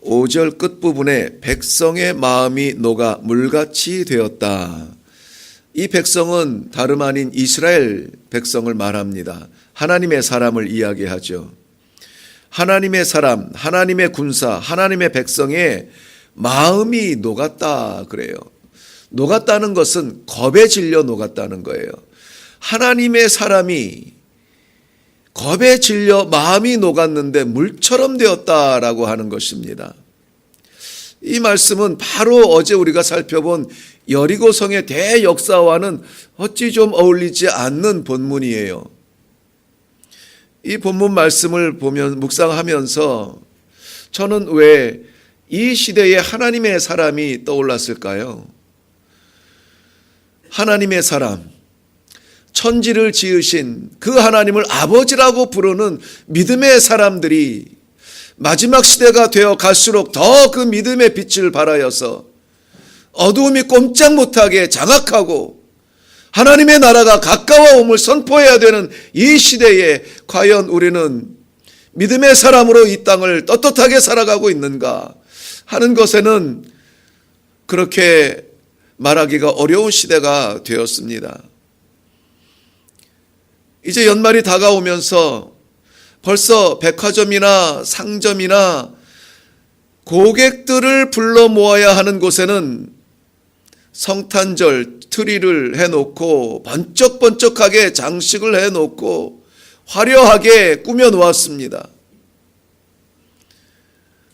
5절 끝부분에 백성의 마음이 녹아 물같이 되었다. 이 백성은 다름 아닌 이스라엘 백성을 말합니다. 하나님의 사람을 이야기하죠. 하나님의 사람, 하나님의 군사, 하나님의 백성의 마음이 녹았다 그래요. 녹았다는 것은 겁에 질려 녹았다는 거예요. 하나님의 사람이 겁에 질려 마음이 녹았는데 물처럼 되었다라고 하는 것입니다. 이 말씀은 바로 어제 우리가 살펴본 여리고성의 대역사와는 어찌 좀 어울리지 않는 본문이에요. 이 본문 말씀을 보면 묵상하면서 저는 왜 이 시대에 하나님의 사람이 떠올랐을까요? 하나님의 사람, 천지를 지으신 그 하나님을 아버지라고 부르는 믿음의 사람들이 마지막 시대가 되어 갈수록 더 그 믿음의 빛을 발하여서 어두움이 꼼짝 못하게 장악하고 하나님의 나라가 가까워옴을 선포해야 되는 이 시대에 과연 우리는 믿음의 사람으로 이 땅을 떳떳하게 살아가고 있는가 하는 것에는 그렇게 말하기가 어려운 시대가 되었습니다. 이제 연말이 다가오면서 벌써 백화점이나 상점이나 고객들을 불러 모아야 하는 곳에는 성탄절 트리를 해놓고 번쩍번쩍하게 장식을 해놓고 화려하게 꾸며 놓았습니다.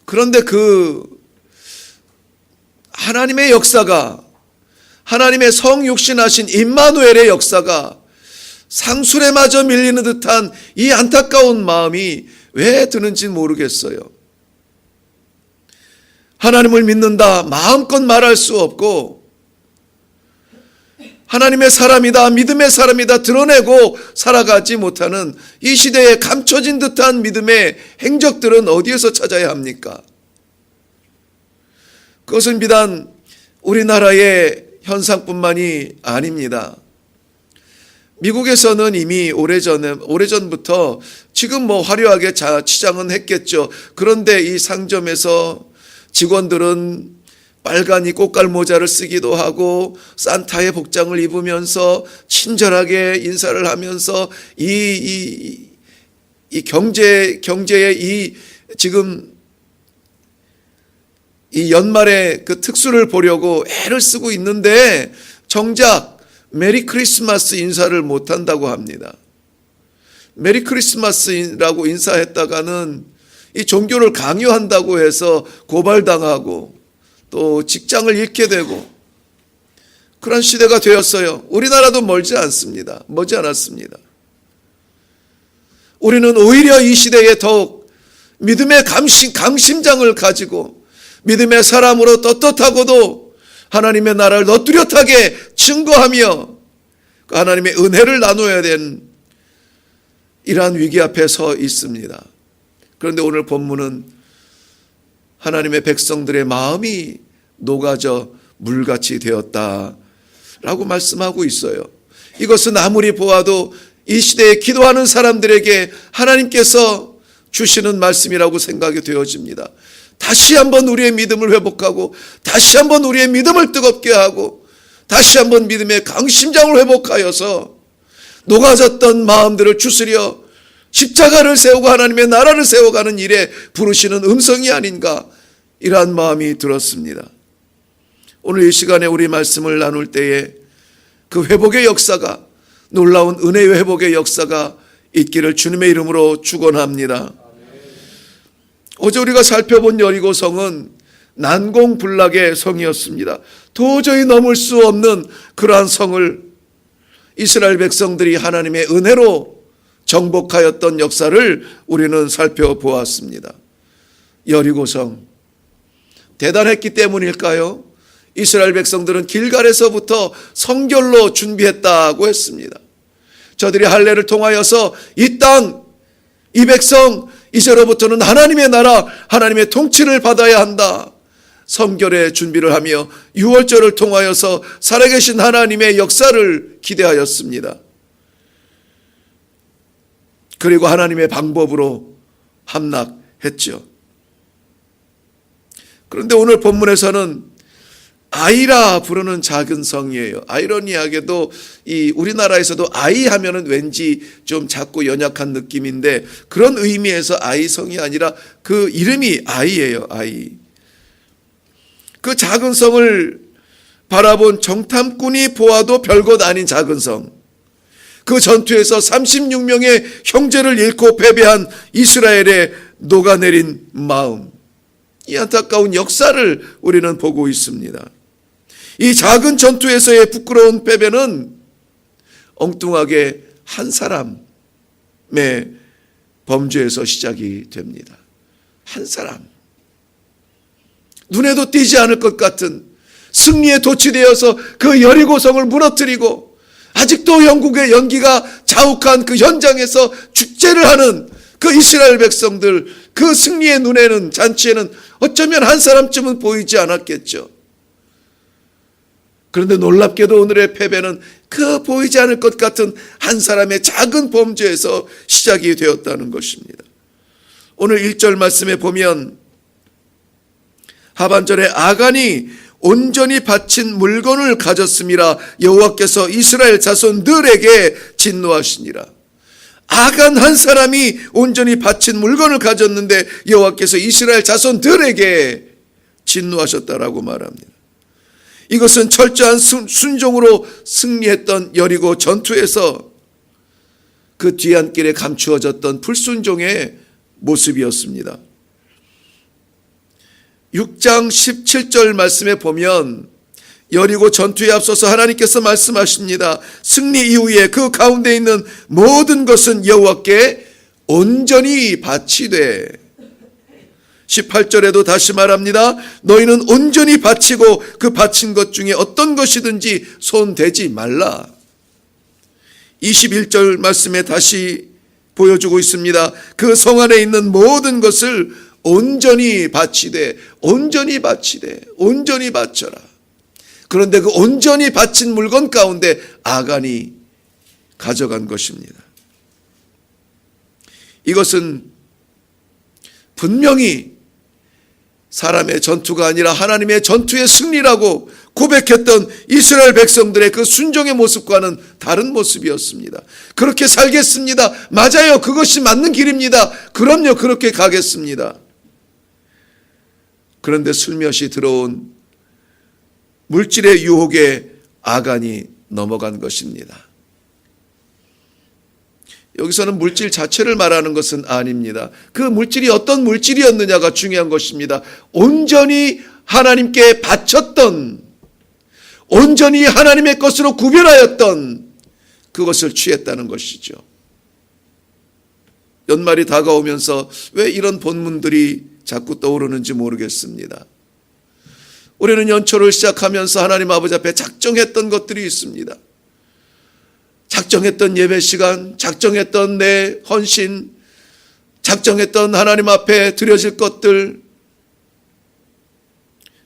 그런데 그 하나님의 역사가, 하나님의 성육신하신 임마누엘의 역사가 상술에마저 밀리는 듯한 이 안타까운 마음이 왜 드는지 모르겠어요. 하나님을 믿는다 마음껏 말할 수 없고 하나님의 사람이다, 믿음의 사람이다 드러내고 살아가지 못하는 이 시대에 감춰진 듯한 믿음의 행적들은 어디에서 찾아야 합니까? 그것은 비단 우리나라의 현상뿐만이 아닙니다. 미국에서는 이미 오래전부터 지금 화려하게 치장은 했겠죠. 그런데 이 상점에서 직원들은 빨간 꽃갈 모자를 쓰기도 하고 산타의 복장을 입으면서 친절하게 인사를 하면서 이 경제의 지금 이 연말의 그 특수를 보려고 애를 쓰고 있는데 정작 메리 크리스마스 인사를 못한다고 합니다. 메리 크리스마스라고 인사했다가는 이 종교를 강요한다고 해서 고발당하고 또 직장을 잃게 되고 그런 시대가 되었어요. 우리나라도 멀지 않았습니다. 우리는 오히려 이 시대에 더욱 믿음의 강심장을 가지고 믿음의 사람으로 떳떳하고도 하나님의 나라를 더 뚜렷하게 증거하며 하나님의 은혜를 나눠야 되는 이러한 위기 앞에 서 있습니다. 그런데 오늘 본문은 하나님의 백성들의 마음이 녹아져 물같이 되었다라고 말씀하고 있어요. 이것은 아무리 보아도 이 시대에 기도하는 사람들에게 하나님께서 주시는 말씀이라고 생각이 되어집니다. 다시 한번 우리의 믿음을 회복하고 다시 한번 우리의 믿음을 뜨겁게 하고 다시 한번 믿음의 강심장을 회복하여서 녹아졌던 마음들을 추스려 십자가를 세우고 하나님의 나라를 세워가는 일에 부르시는 음성이 아닌가 이러한 마음이 들었습니다. 오늘 이 시간에 우리 말씀을 나눌 때에 그 회복의 역사가 놀라운 은혜의 회복의 역사가 있기를 주님의 이름으로 축원합니다. 어제 우리가 살펴본 여리고성은 난공불락의 성이었습니다. 도저히 넘을 수 없는 그러한 성을 이스라엘 백성들이 하나님의 은혜로 정복하였던 역사를 우리는 살펴보았습니다. 여리고성 대단했기 때문일까요? 이스라엘 백성들은 길갈에서부터 성결로 준비했다고 했습니다. 저들이 할례를 통하여서 이 땅, 이 백성 이제로부터는 하나님의 나라, 하나님의 통치를 받아야 한다. 성결의 준비를 하며 유월절을 통하여서 살아계신 하나님의 역사를 기대하였습니다. 그리고 하나님의 방법으로 함락했죠. 그런데 오늘 본문에서는 아이라 부르는 작은 성이에요. 아이러니하게도 이 우리나라에서도 아이 하면은 왠지 좀 작고 연약한 느낌인데 그런 의미에서 아이성이 아니라 그 이름이 아이예요. 아이. 그 작은 성을 바라본 정탐꾼이 보아도 별것 아닌 작은 성. 그 전투에서 36명의 형제를 잃고 패배한 이스라엘의 녹아내린 마음. 이 안타까운 역사를 우리는 보고 있습니다. 이 작은 전투에서의 부끄러운 패배는 엉뚱하게 한 사람의 범죄에서 시작이 됩니다. 한 사람. 눈에도 띄지 않을 것 같은 승리에 도취되어서 그 여리고성을 무너뜨리고 아직도 영국의 연기가 자욱한 그 현장에서 축제를 하는 그 이스라엘 백성들, 그 승리의 눈에는, 잔치에는 어쩌면 한 사람쯤은 보이지 않았겠죠. 그런데 놀랍게도 오늘의 패배는 그 보이지 않을 것 같은 한 사람의 작은 범죄에서 시작이 되었다는 것입니다. 오늘 1절 말씀에 보면 하반절에 아간이 온전히 바친 물건을 가졌음이라 여호와께서 이스라엘 자손들에게 진노하시니라. 아간 한 사람이 온전히 바친 물건을 가졌는데 여호와께서 이스라엘 자손들에게 진노하셨다라고 말합니다. 이것은 철저한 순종으로 승리했던 여리고 전투에서 그 뒤안길에 감추어졌던 불순종의 모습이었습니다. 6장 17절 말씀에 보면 여리고 전투에 앞서서 하나님께서 말씀하십니다. 승리 이후에 그 가운데 있는 모든 것은 여호와께 온전히 바치되 18절에도 다시 말합니다. 너희는 온전히 바치고 그 바친 것 중에 어떤 것이든지 손대지 말라. 21절 말씀에 다시 보여주고 있습니다. 그 성 안에 있는 모든 것을 온전히 바치되 온전히 바치되 온전히 바쳐라. 그런데 그 온전히 바친 물건 가운데 아간이 가져간 것입니다. 이것은 분명히 사람의 전투가 아니라 하나님의 전투의 승리라고 고백했던 이스라엘 백성들의 그 순종의 모습과는 다른 모습이었습니다. 그렇게 살겠습니다. 맞아요. 그것이 맞는 길입니다. 그럼요. 그렇게 가겠습니다. 그런데 슬며시 들어온 물질의 유혹에 아간이 넘어간 것입니다. 여기서는 물질 자체를 말하는 것은 아닙니다. 그 물질이 어떤 물질이었느냐가 중요한 것입니다. 온전히 하나님께 바쳤던, 온전히 하나님의 것으로 구별하였던 그것을 취했다는 것이죠. 연말이 다가오면서 왜 이런 본문들이 자꾸 떠오르는지 모르겠습니다. 우리는 연초를 시작하면서 하나님 아버지 앞에 작정했던 것들이 있습니다. 작정했던 예배 시간, 작정했던 내 헌신, 작정했던 하나님 앞에 드려질 것들,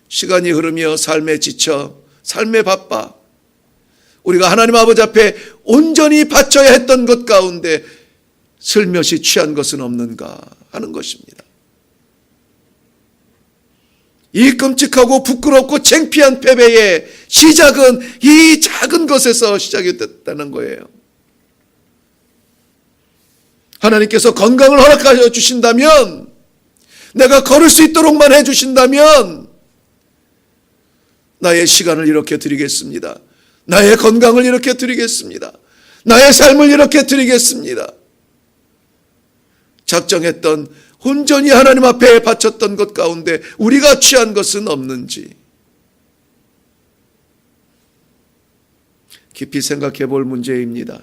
시간이 흐르며 삶에 지쳐, 삶에 바빠 우리가 하나님 아버지 앞에 온전히 바쳐야 했던 것 가운데 슬며시 취한 것은 없는가 하는 것입니다. 이 끔찍하고 부끄럽고 창피한 패배의 시작은 이 작은 것에서 시작이 됐다는 거예요. 하나님께서 건강을 허락하여 주신다면, 내가 걸을 수 있도록만 해주신다면 나의 시간을 이렇게 드리겠습니다. 나의 건강을 이렇게 드리겠습니다. 나의 삶을 이렇게 드리겠습니다. 작정했던 온전히 하나님 앞에 바쳤던 것 가운데 우리가 취한 것은 없는지 깊이 생각해 볼 문제입니다.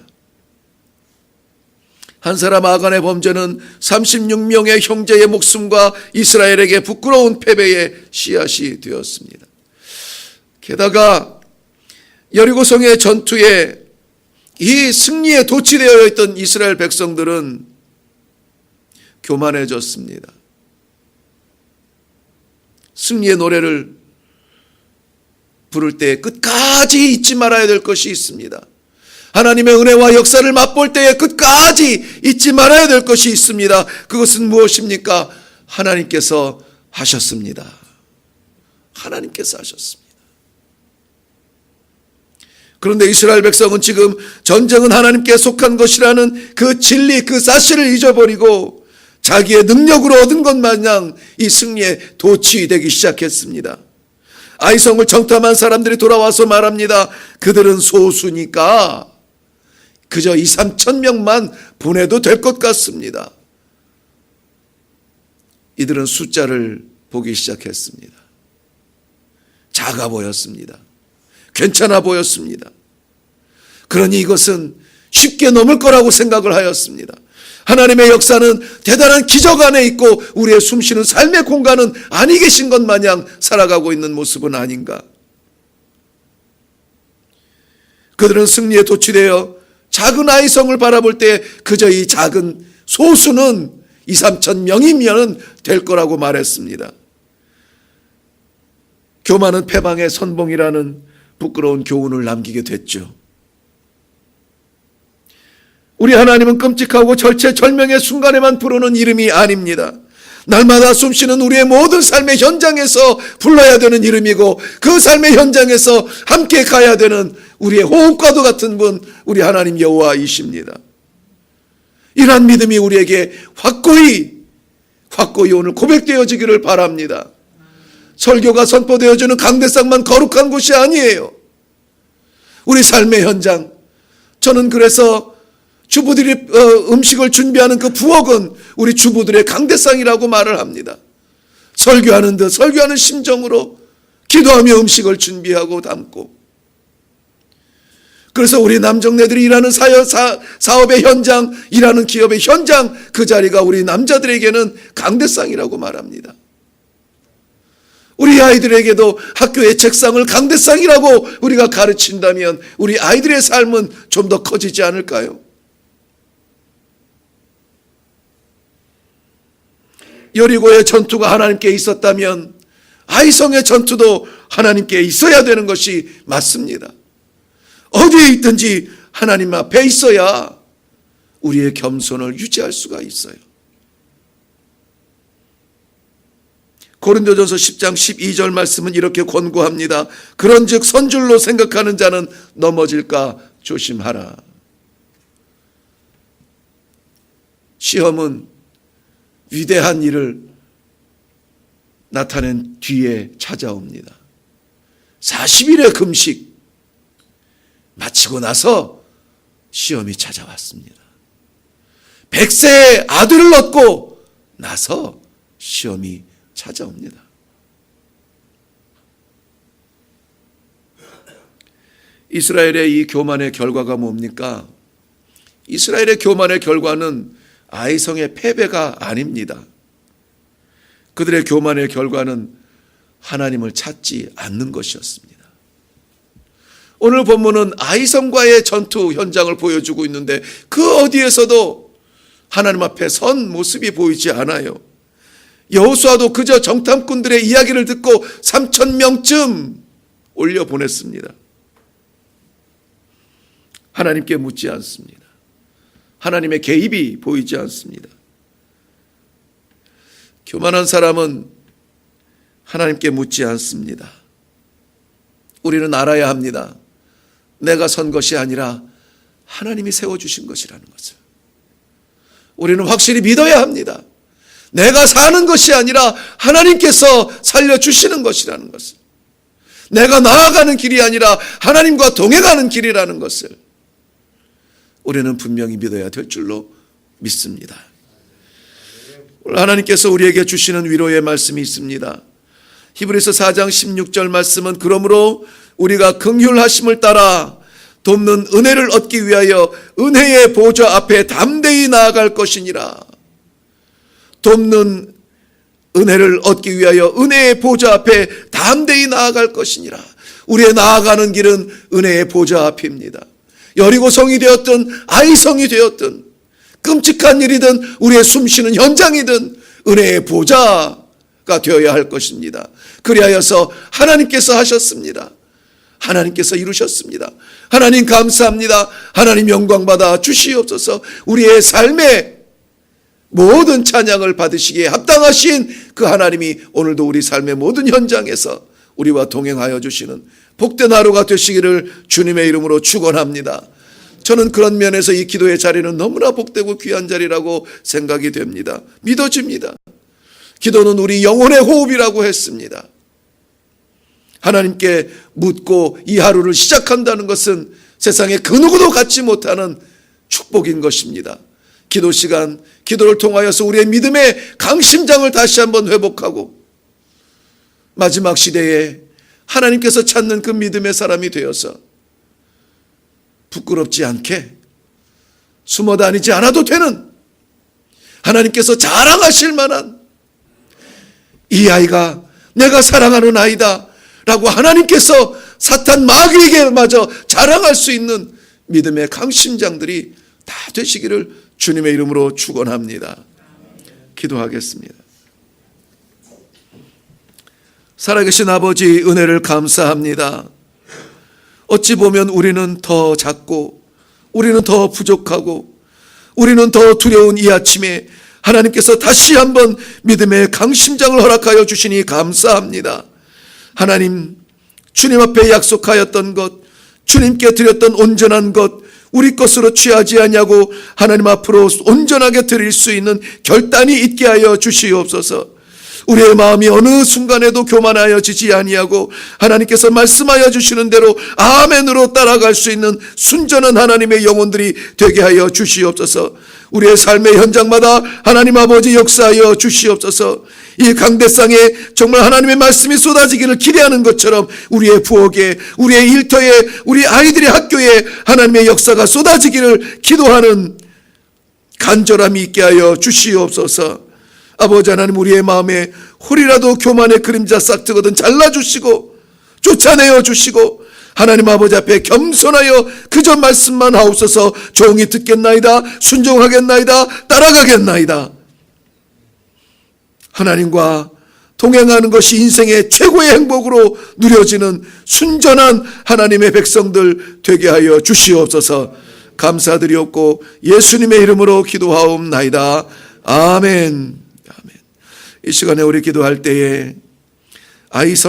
한 사람 아간의 범죄는 36명의 형제의 목숨과 이스라엘에게 부끄러운 패배의 씨앗이 되었습니다. 게다가 여리고성의 전투에 이 승리에 도취되어 있던 이스라엘 백성들은 교만해졌습니다. 승리의 노래를 부를 때 끝까지 잊지 말아야 될 것이 있습니다. 하나님의 은혜와 역사를 맛볼 때에 끝까지 잊지 말아야 될 것이 있습니다. 그것은 무엇입니까? 하나님께서 하셨습니다. 하나님께서 하셨습니다. 그런데 이스라엘 백성은 지금 전쟁은 하나님께 속한 것이라는 그 진리, 그 사실을 잊어버리고 자기의 능력으로 얻은 것 마냥 이 승리에 도취되기 시작했습니다. 아이성을 정탐한 사람들이 돌아와서 말합니다. 그들은 소수니까 그저 2-3천 명만 보내도 될 것 같습니다. 이들은 숫자를 보기 시작했습니다. 작아 보였습니다. 괜찮아 보였습니다. 그러니 이것은 쉽게 넘을 거라고 생각을 하였습니다. 하나님의 역사는 대단한 기적 안에 있고 우리의 숨쉬는 삶의 공간은 아니 계신 것 마냥 살아가고 있는 모습은 아닌가. 그들은 승리에 도취되어 작은 아이성을 바라볼 때 그저 이 작은 소수는 2-3천 명이면 될 거라고 말했습니다. 교만은 패방의 선봉이라는 부끄러운 교훈을 남기게 됐죠. 우리 하나님은 끔찍하고 절체절명의 순간에만 부르는 이름이 아닙니다. 날마다 숨쉬는 우리의 모든 삶의 현장에서 불러야 되는 이름이고 그 삶의 현장에서 함께 가야 되는 우리의 호흡과도 같은 분, 우리 하나님 여호와이십니다. 이러한 믿음이 우리에게 확고히 오늘 고백되어지기를 바랍니다. 설교가 선포되어지는 강대상만 거룩한 곳이 아니에요. 우리 삶의 현장, 저는 그래서 주부들이 음식을 준비하는 그 부엌은 우리 주부들의 강대상이라고 말을 합니다. 설교하는 듯 설교하는 심정으로 기도하며 음식을 준비하고 담고, 그래서 우리 남정네들이 일하는 사업의 현장, 일하는 기업의 현장, 그 자리가 우리 남자들에게는 강대상이라고 말합니다. 우리 아이들에게도 학교의 책상을 강대상이라고 우리가 가르친다면 우리 아이들의 삶은 좀 더 커지지 않을까요? 여리고의 전투가 하나님께 있었다면 아이성의 전투도 하나님께 있어야 되는 것이 맞습니다. 어디에 있든지 하나님 앞에 있어야 우리의 겸손을 유지할 수가 있어요. 고린도전서 10장 12절 말씀은 이렇게 권고합니다. 그런즉 선줄로 생각하는 자는 넘어질까 조심하라. 시험은 위대한 일을 나타낸 뒤에 찾아옵니다. 40일의 금식 마치고 나서 시험이 찾아왔습니다. 100세의 아들을 얻고 나서 시험이 찾아옵니다. 이스라엘의 이 교만의 결과가 뭡니까? 이스라엘의 교만의 결과는 아이성의 패배가 아닙니다. 그들의 교만의 결과는 하나님을 찾지 않는 것이었습니다. 오늘 본문은 아이성과의 전투 현장을 보여주고 있는데 그 어디에서도 하나님 앞에 선 모습이 보이지 않아요. 여호수아도 그저 정탐꾼들의 이야기를 듣고 3,000명쯤 올려보냈습니다. 하나님께 묻지 않습니다. 하나님의 개입이 보이지 않습니다. 교만한 사람은 하나님께 묻지 않습니다. 우리는 알아야 합니다. 내가 선 것이 아니라 하나님이 세워주신 것이라는 것을. 우리는 확실히 믿어야 합니다. 내가 사는 것이 아니라 하나님께서 살려주시는 것이라는 것을. 내가 나아가는 길이 아니라 하나님과 동행하는 길이라는 것을 우리는 분명히 믿어야 될 줄로 믿습니다. 하나님께서 우리에게 주시는 위로의 말씀이 있습니다. 히브리서 4장 16절 말씀은 그러므로 우리가 긍휼하심을 따라 돕는 은혜를 얻기 위하여 은혜의 보좌 앞에 담대히 나아갈 것이니라. 돕는 은혜를 얻기 위하여 은혜의 보좌 앞에 담대히 나아갈 것이니라. 우리의 나아가는 길은 은혜의 보좌 앞입니다. 여리고성이 되었든 아이성이 되었든 끔찍한 일이든 우리의 숨쉬는 현장이든 은혜의 보좌가 되어야 할 것입니다. 그리하여서 하나님께서 하셨습니다. 하나님께서 이루셨습니다. 하나님 감사합니다. 하나님 영광받아 주시옵소서. 우리의 삶에 모든 찬양을 받으시기에 합당하신 그 하나님이 오늘도 우리 삶의 모든 현장에서 우리와 동행하여 주시는 복된 하루가 되시기를 주님의 이름으로 축원합니다. 저는 그런 면에서 이 기도의 자리는 너무나 복되고 귀한 자리라고 생각이 됩니다. 믿어집니다. 기도는 우리 영혼의 호흡이라고 했습니다. 하나님께 묻고 이 하루를 시작한다는 것은 세상에 그 누구도 갖지 못하는 축복인 것입니다. 기도 시간, 기도를 통하여서 우리의 믿음의 강심장을 다시 한번 회복하고 마지막 시대에 하나님께서 찾는 그 믿음의 사람이 되어서 부끄럽지 않게 숨어 다니지 않아도 되는, 하나님께서 자랑하실 만한, 이 아이가 내가 사랑하는 아이다 라고 하나님께서 사탄 마귀에게 마저 자랑할 수 있는 믿음의 강심장들이 다 되시기를 주님의 이름으로 축원합니다. 기도하겠습니다. 살아계신 아버지, 은혜를 감사합니다. 어찌 보면 우리는 더 작고 우리는 더 부족하고 우리는 더 두려운 이 아침에 하나님께서 다시 한번 믿음의 강심장을 허락하여 주시니 감사합니다. 하나님, 주님 앞에 약속하였던 것, 주님께 드렸던 온전한 것, 우리 것으로 취하지 않냐고 하나님 앞으로 온전하게 드릴 수 있는 결단이 있게 하여 주시옵소서. 우리의 마음이 어느 순간에도 교만하여지지 아니하고 하나님께서 말씀하여 주시는 대로 아멘으로 따라갈 수 있는 순전한 하나님의 영혼들이 되게 하여 주시옵소서. 우리의 삶의 현장마다 하나님 아버지 역사하여 주시옵소서. 이 강대상에 정말 하나님의 말씀이 쏟아지기를 기대하는 것처럼 우리의 부엌에, 우리의 일터에, 우리 아이들의 학교에 하나님의 역사가 쏟아지기를 기도하는 간절함이 있게 하여 주시옵소서. 아버지 하나님, 우리의 마음에 홀이라도 교만의 그림자 싹트거든 잘라주시고 쫓아내어 주시고 하나님 아버지 앞에 겸손하여 그저 말씀만 하옵소서. 종이 듣겠나이다, 순종하겠나이다, 따라가겠나이다. 하나님과 동행하는 것이 인생의 최고의 행복으로 누려지는 순전한 하나님의 백성들 되게 하여 주시옵소서. 감사드리옵고 예수님의 이름으로 기도하옵나이다. 아멘. 이 시간에 우리 기도할 때에 아이성